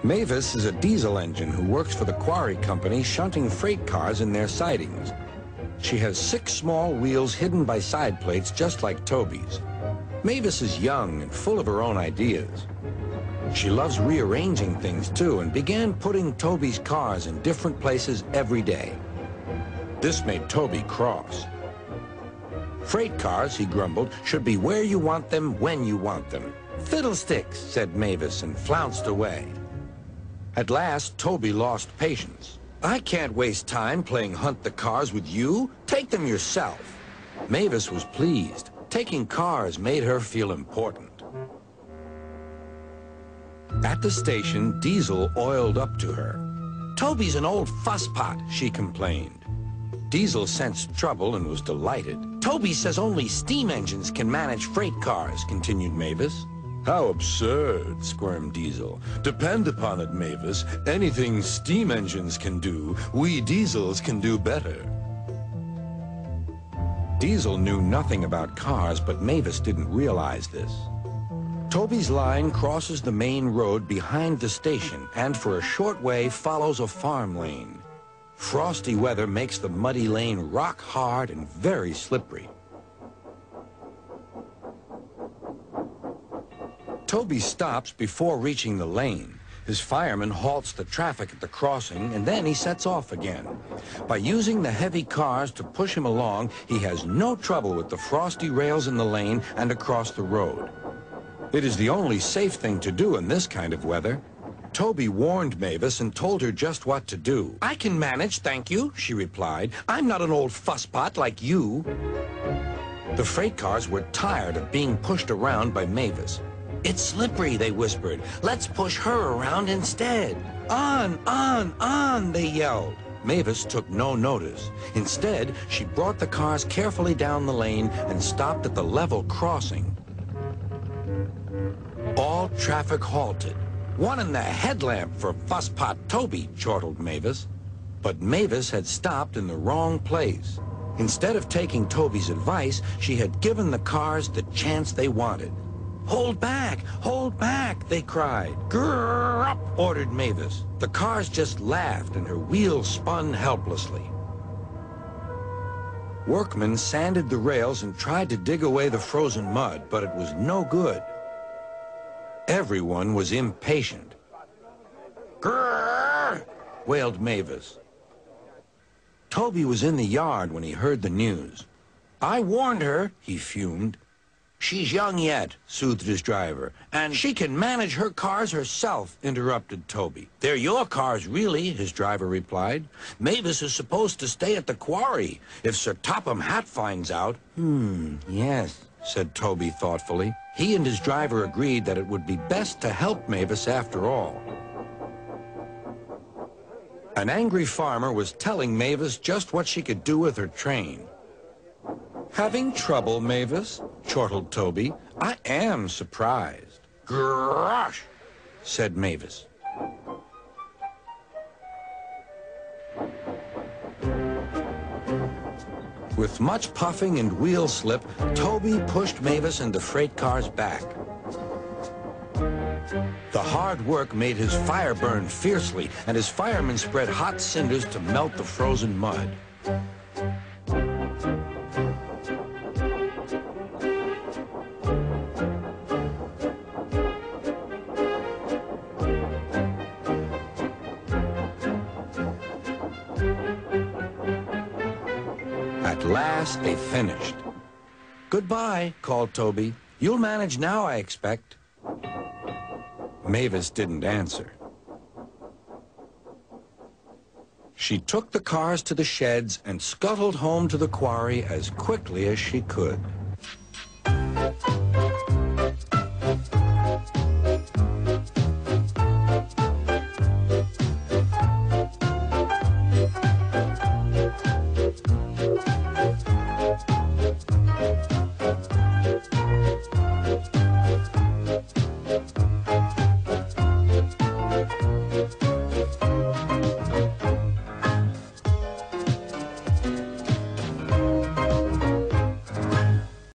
Mavis is a diesel engine who works for the quarry company shunting freight cars in their sidings. She has 6 small wheels hidden by side plates just like Toby's. Mavis is young and full of her own ideas. She loves rearranging things too and began putting Toby's cars in different places every day. This made Toby cross. Freight cars, he grumbled, should be where you want them when you want them. Fiddlesticks, said Mavis and flounced away. At last, Toby lost patience. I can't waste time playing hunt the cars with you. Take them yourself. Mavis was pleased. Taking cars made her feel important. At the station, Diesel oiled up to her. Toby's an old fusspot, she complained. Diesel sensed trouble and was delighted. Toby says only steam engines can manage freight cars, continued Mavis. How absurd, squirmed Diesel. Depend upon it, Mavis. Anything steam engines can do, we diesels can do better. Diesel knew nothing about cars, but Mavis didn't realize this. Toby's line crosses the main road behind the station and for a short way follows a farm lane. Frosty weather makes the muddy lane rock hard and very slippery. Toby stops before reaching the lane. His fireman halts the traffic at the crossing, and then he sets off again. By using the heavy cars to push him along, he has no trouble with the frosty rails in the lane and across the road. It is the only safe thing to do in this kind of weather. Toby warned Mavis and told her just what to do. I can manage, thank you, she replied. I'm not an old fusspot like you. The freight cars were tired of being pushed around by Mavis. It's slippery, they whispered. Let's push her around instead. On, they yelled. Mavis took no notice. Instead, she brought the cars carefully down the lane and stopped at the level crossing. All traffic halted. One in the headlamp for fusspot Toby, chortled Mavis. But Mavis had stopped in the wrong place. Instead of taking Toby's advice, she had given the cars the chance they wanted. Hold back, they cried. Grrr up, ordered Mavis. The cars just laughed and her wheels spun helplessly. Workmen sanded the rails and tried to dig away the frozen mud, but it was no good. Everyone was impatient. Grrr, wailed Mavis. Toby was in the yard when he heard the news. I warned her, he fumed. She's young yet, soothed his driver. And she can manage her cars herself, interrupted Toby. They're your cars, really, his driver replied. Mavis is supposed to stay at the quarry. If Sir Topham Hatt finds out... Yes, said Toby thoughtfully. He and his driver agreed that it would be best to help Mavis after all. An angry farmer was telling Mavis just what she could do with her train. Having trouble, Mavis? Chortled Toby. I am surprised. Gosh, said Mavis. With much puffing and wheel slip, Toby pushed Mavis and the freight cars back. The hard work made his fire burn fiercely, and his firemen spread hot cinders to melt the frozen mud. At last, they finished. Goodbye, called Toby. You'll manage now, I expect. Mavis didn't answer. She took the cars to the sheds and scuttled home to the quarry as quickly as she could.